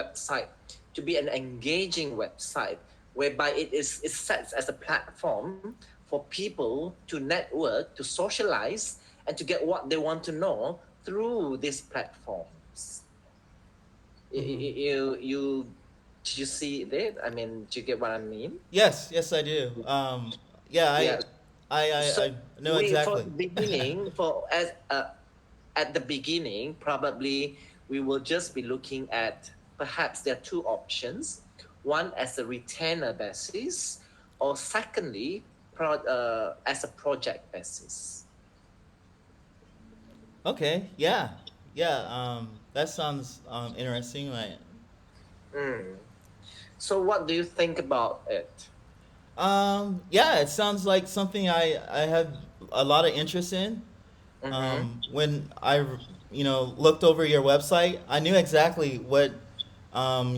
website to be an engaging website, whereby it sets as a platform for people to network, to socialize, and to get what they want to know through these platforms. Hmm. You do you see it? I mean, do you get what I mean? Yes, yes, I do. Yeah, Yeah. So I know we for exactly. the beginning for as at the beginning, probably we will just be looking at, perhaps there are two options: one as a retainer basis, or secondly, as a project basis. Okay, yeah, yeah. That sounds interesting. Like, Mm. So what do you think about it? yeah, it sounds like something I have a lot of interest in. Mm-hmm. When I, looked over your website, I knew exactly what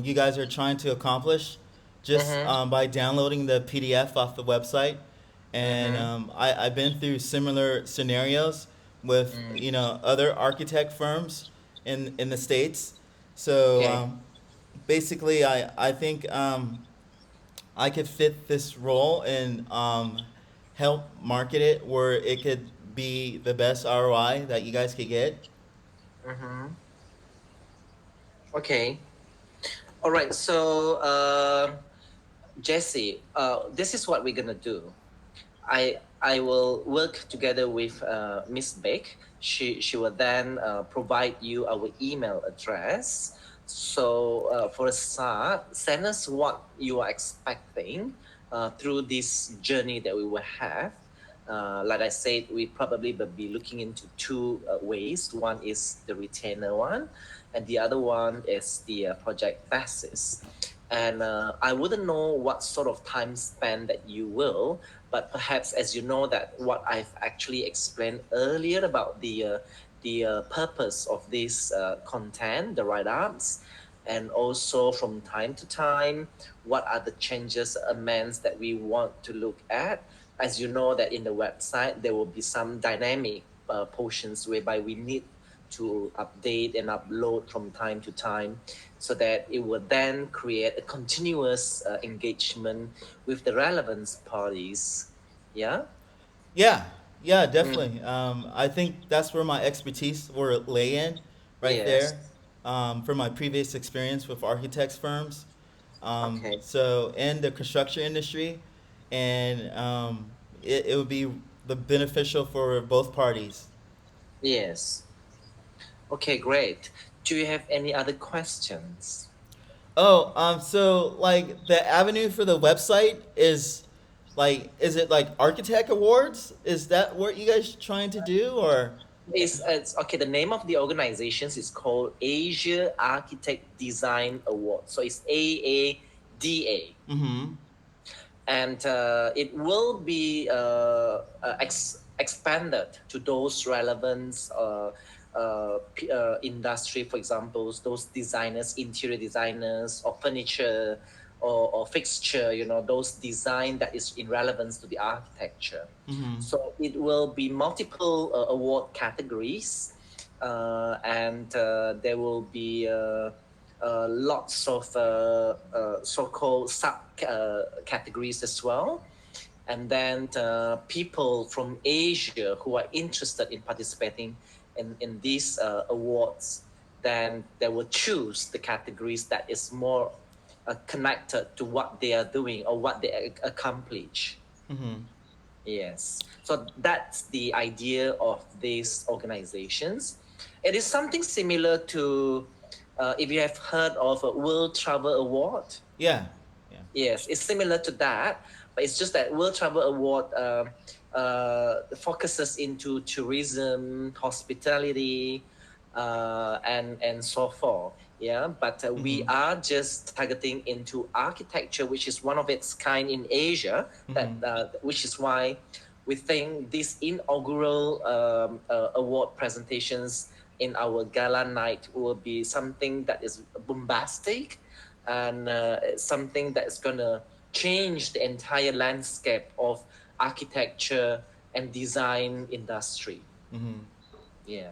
you guys are trying to accomplish just Mm-hmm. by downloading the PDF off the website. And Mm-hmm. I've been through similar scenarios with, Mm. other architect firms in the States. So Okay. basically, I think I could fit this role and help market it where it could be the best ROI that you guys could get. Mm-hmm. Okay. All right. So, Jesse, this is what we're gonna do. I will work together with Miss Beck. She will then provide you our email address. So for a start, send us what you are expecting through this journey that we will have. Like I said, we probably will be looking into two ways. One is the retainer one, and the other one is the project basis. And I wouldn't know what sort of time span that you will, but perhaps, as you know, that what I've actually explained earlier about the purpose of this content, the write-ups, and also from time to time, what are the changes, amends that we want to look at. As you know, that in the website there will be some dynamic portions whereby we need to update and upload from time to time, so that it will then create a continuous engagement with the relevant parties. Yeah. Yeah, yeah, Mm. definitely. I think that's where my expertise will lay in, right Yes. there, from my previous experience with architects firms. Okay. So in the construction industry, and it would be the beneficial for both parties. Yes. Okay, great. Do you have any other questions? Oh, so like the avenue for the website is like, is it like architect awards? Is that what you guys trying to do, or? It's okay. The name of the organizations is called Asia Architect Design Award. So it's AADA. Mm-hmm. And it will be expanded to those relevant industry, for example, those designers, interior designers, or furniture, or fixture, those design that is in relevance to the architecture. Mm-hmm. So it will be multiple award categories, and there will be lots of so-called sub categories as well. And then people from Asia who are interested in participating in these awards, then they will choose the categories that is more connected to what they are doing or what they accomplish. Mm-hmm. Yes. So that's the idea of these organizations. It is something similar to, if you have heard of a World Travel Award. Yeah. Yeah. Yes, it's similar to that, but it's just that World Travel Award focuses into tourism, hospitality, and so forth. Yeah, but we Mm-hmm. are just targeting into architecture, which is one of its kind in Asia. Mm-hmm. Which is why we think these inaugural award presentations in our gala night will be something that is bombastic, and it's something that's going to change the entire landscape of architecture and design industry. Mm-hmm. Yeah.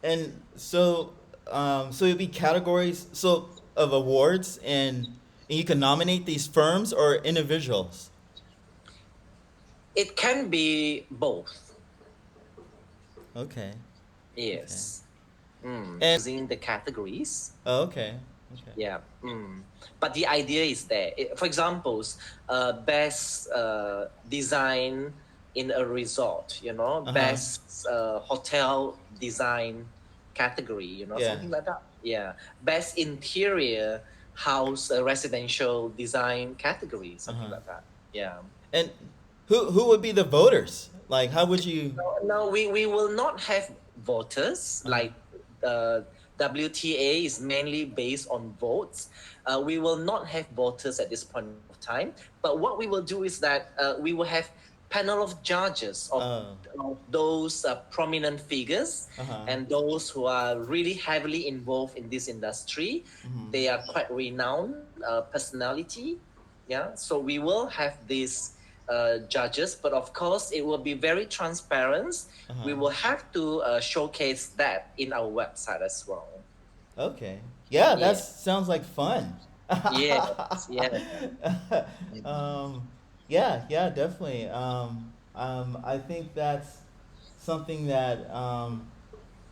And so, so it'd be categories. So of awards, and you can nominate these firms or individuals. It can be both. Okay. Okay. Yes. And Choosing the categories. oh, okay. Okay. Yeah. But the idea is there. For examples, best design in a resort, Uh huh. best hotel design category, Yeah. something like that. Yeah. Best interior house residential design category, Uh something huh. like that. Yeah. And who would be the voters? Like, how would you? No, we will not have voters Uh huh. like WTA is mainly based on votes. We will not have voters at this point of time. But what we will do is that we will have panel of judges Oh. of those prominent figures Uh huh. and those who are really heavily involved in this industry. Mm-hmm. They are quite renowned personality. Yeah, so we will have these judges, but of course it will be very transparent. Uh huh. We will have to showcase that in our website as well. Okay. Yeah, that Yeah. sounds like fun. Yes. Yeah. um, yeah, yeah, definitely. I think that's something that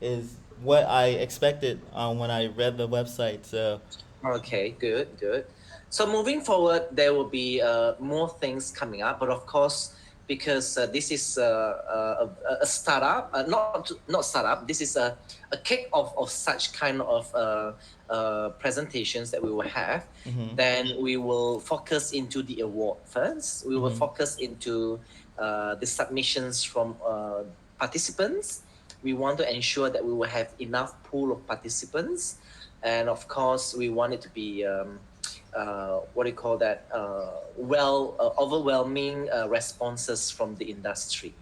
is what I expected when I read the website. So, Okay, good, good. So moving forward, there will be more things coming up, but of course, because this is a startup, not startup. This is a kick of such kind of presentations that we will have. mm-hmm, Then we will focus into the award first. We will mm-hmm, focus into the submissions from participants. We want to ensure that we will have enough pool of participants, and of course we want it to be what do you call that overwhelming responses from the industry.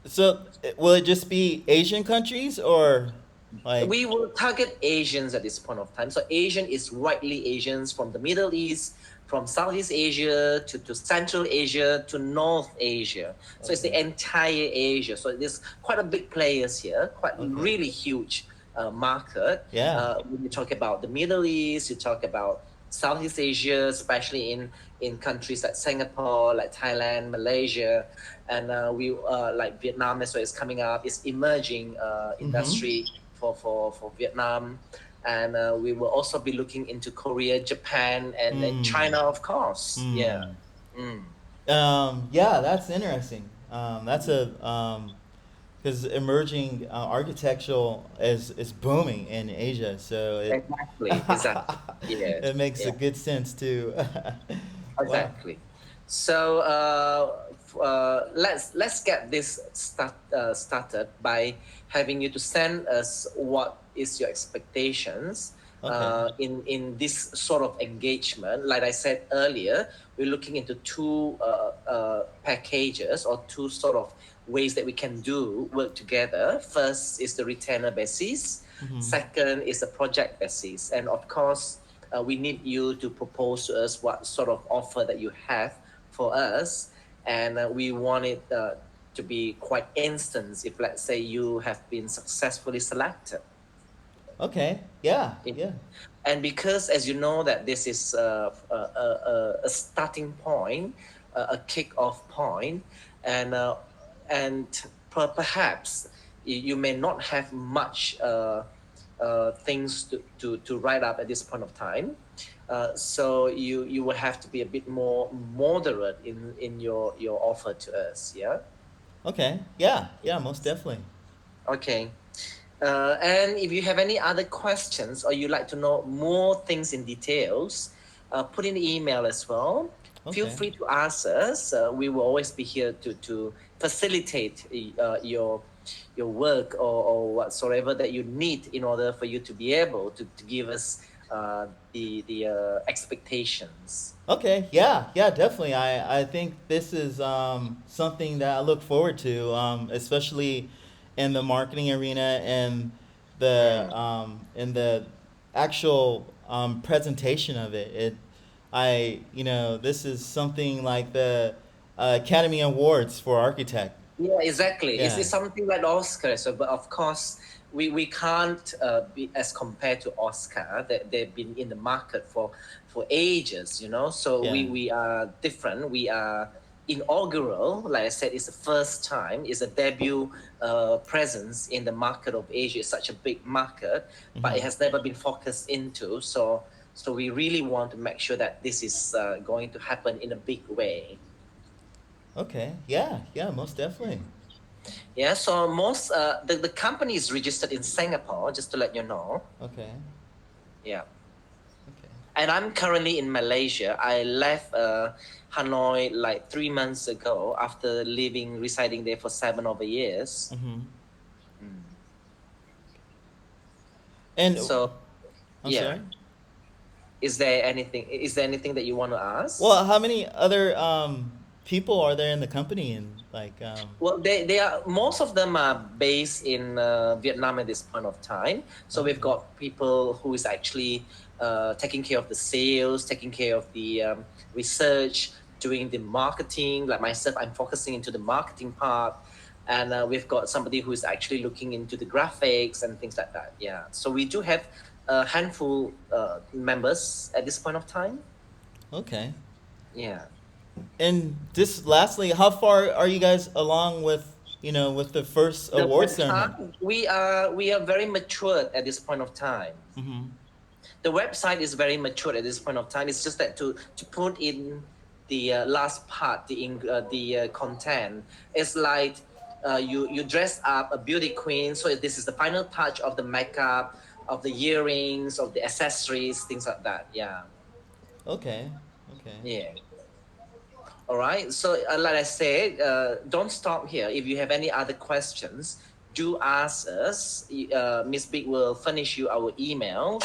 so will it just be Asian countries or like? We will target Asians at this point of time. So Asian is widely Asians from the Middle East, from Southeast Asia to Central Asia to North Asia. So it's the Okay. entire Asia. So there's quite a big players here, quite Okay. really huge market. Yeah. When you talk about the Middle East, you talk about Southeast Asia, especially in countries like Singapore, like Thailand, Malaysia, and we like Vietnam as well is coming up. It's emerging Mm-hmm. industry for Vietnam, and we will also be looking into Korea, Japan, and Mm. China, of course. Yeah. Mm. Mm. Yeah, that's interesting. That's a because emerging architectural is booming in Asia, so Exactly. Exactly. Yeah. it makes a Yeah. good sense too. Wow. Exactly. So let's get this started by having you to send us what is your expectations Okay. in this sort of engagement. Like I said earlier, we're looking into two packages or two sort of ways that we can do work together. First is the retainer basis. Mm-hmm. Second is the project basis, and of course we need you to propose to us what sort of offer that you have for us, and we want it to be quite instant if let's say you have been successfully selected. Okay. Yeah. Yeah. Yeah. And because as you know that this is a starting point, a kick-off point, and perhaps you may not have much things to write up at this point of time. So you will have to be a bit more moderate in your offer to us. Yeah. Okay. Yeah. Yeah. Most definitely. Okay. And if you have any other questions or you'd like to know more things in details, put in the email as well. Feel Okay. free to ask us. We will always be here to facilitate your work or whatsoever that you need in order for you to be able to give us the expectations. Okay, yeah, yeah, definitely. I think this is something that I look forward to, especially in the marketing arena and Mm. the actual presentation of it. This is something like the Academy Awards for architect. Yeah, exactly. It's Yeah. something like Oscar. So, but of course, we can't be as compared to Oscar that they've been in the market for ages, you know. So Yeah. we are different. We are inaugural. Like I said, it's the first time. It's a debut presence in the market of Asia. It's such a big market, but it Hmm. has never been focused into. So we really want to make sure that this is going to happen in a big way. Okay. Yeah. Yeah. Most definitely. Yeah, so most the company is registered in Singapore, just to let you know. Okay. Yeah. Okay. And I'm currently in Malaysia. I left Hanoi like 3 months ago after residing there for 7 over years. Hmm. Mm. And So I'm yeah, sorry. is there anything that you want to ask? Well, how many other people are there in the company? And like, Well, they are most of them are based in Vietnam at this point of time. So we've okay. got people who is actually taking care of the sales, taking care of the research, doing the marketing. Like myself, I'm focusing into the marketing part, and we've got somebody who is actually looking into the graphics and things like that. Yeah. So we do have a handful members at this point of time. Okay. Yeah. And just lastly, how far are you guys along with with the first The award ceremony? website we are very matured at this point of time. Mm-hmm. The website is very mature at this point of time. It's just that to put in the last part, the content, it's like you dress up a beauty queen. So this is the final touch of the makeup, of the earrings, of the accessories, things like that. Yeah, Okay. Okay. yeah. All right. So, like I said, don't stop here. If you have any other questions, do ask us. Miss Big will furnish you our emails.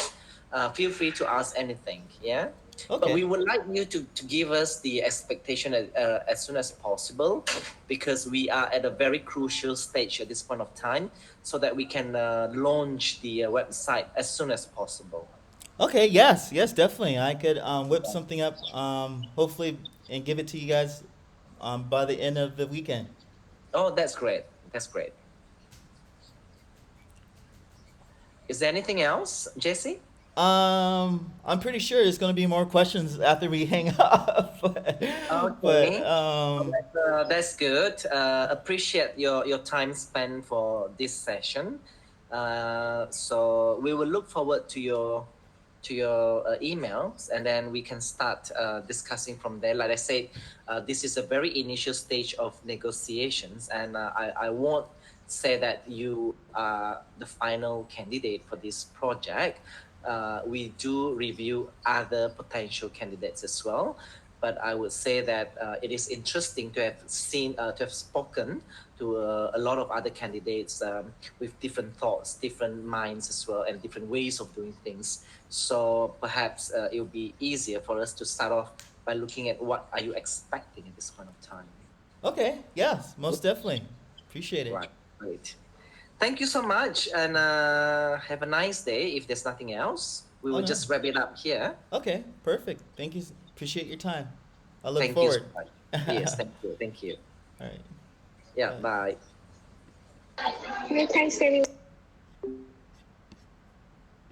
Feel free to ask anything. Yeah. But we Okay. would like you to give us the expectation as soon as possible, because we are at a very crucial stage at this point of time, so that we can launch the website as soon as possible. Okay. Yes. Yes. Definitely. I could whip something up. Hopefully, and give it to you guys by the end of the weekend. Oh, that's great. That's great. Is there anything else, Jesse? I'm pretty sure there's gonna be more questions after we hang up, but Okay. Well, that's good. Appreciate your time spent for this session. So we will look forward to your emails, and then we can start discussing from there. Like I said, this is a very initial stage of negotiations, and I won't say that you are the final candidate for this project. We do review other potential candidates as well, but I would say that it is interesting to have spoken to a lot of other candidates with different thoughts, different minds as well, and different ways of doing things. So perhaps it will be easier for us to start off by looking at what are you expecting at this point of time. okay, yes, most definitely, appreciate it. Right, great. Thank you so much, and have a nice day. If there's nothing else, we Oh will no, just wrap it up here. okay, perfect. Thank you. Appreciate your time. I look Thank you so forward. much. All Yes, thank you. Thank you. right, Yeah, bye. bye. Thanks, everyone.